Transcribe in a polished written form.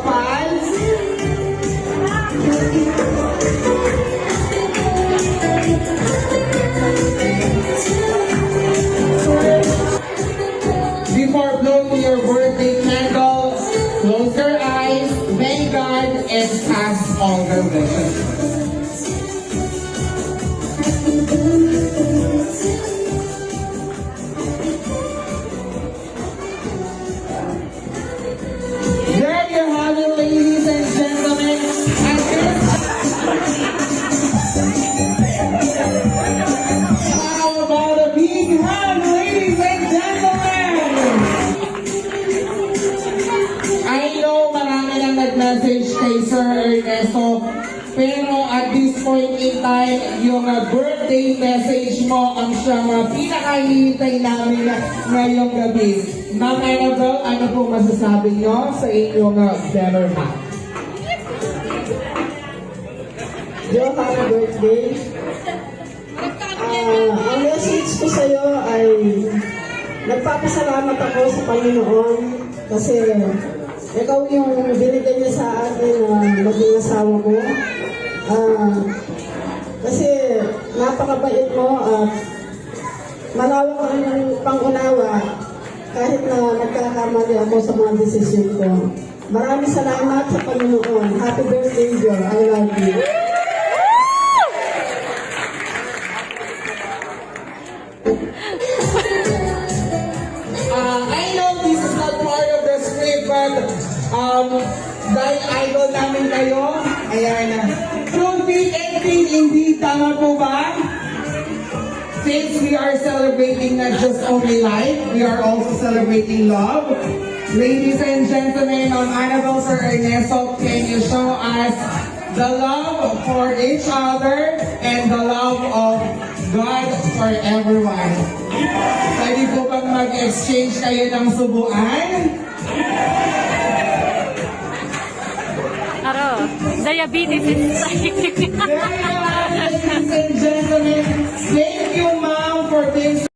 pals. Before blowing your birthday candle, close your eyes, thank God, and pass all the wishes. There you have it, ladies and gentlemen. And how about a big hand, ladies and gentlemen? I know marami nang nag-message kay Sir Ernesto, pero at this point in time, yung birthday message mo ang siyang pinakahihintay namin ngayong gabi. Ma'am Annabelle, ano po masasabi niyo sa inyong better half? Yo, happy birthday. Ang message ko sa iyo ay nagpapasalamat ako sa Panginoon kasi ikaw yung binigay niya sa akin na maging asawa ko. Kasi napakabait mo at malawak ka rin ng pangunawa kahit na nagkakamali ako sa mga desisyon ko. Maraming salamat sa Panginoon. Happy birthday, Jo. I love you. I know this is not part of the script, but dahil idol namin kayo, ayan. Trophy ending, hindi tama po ba? Since we are celebrating not just only life, we are also celebrating love. Ladies and gentlemen, on Annabelle Sir Ernesto, can you show us the love for each other and the love of God for everyone? Pwede po bang mag-exchange kayo ng subuan? Aro, diabetes is Ladies and gentlemen, thank you, ma'am, for being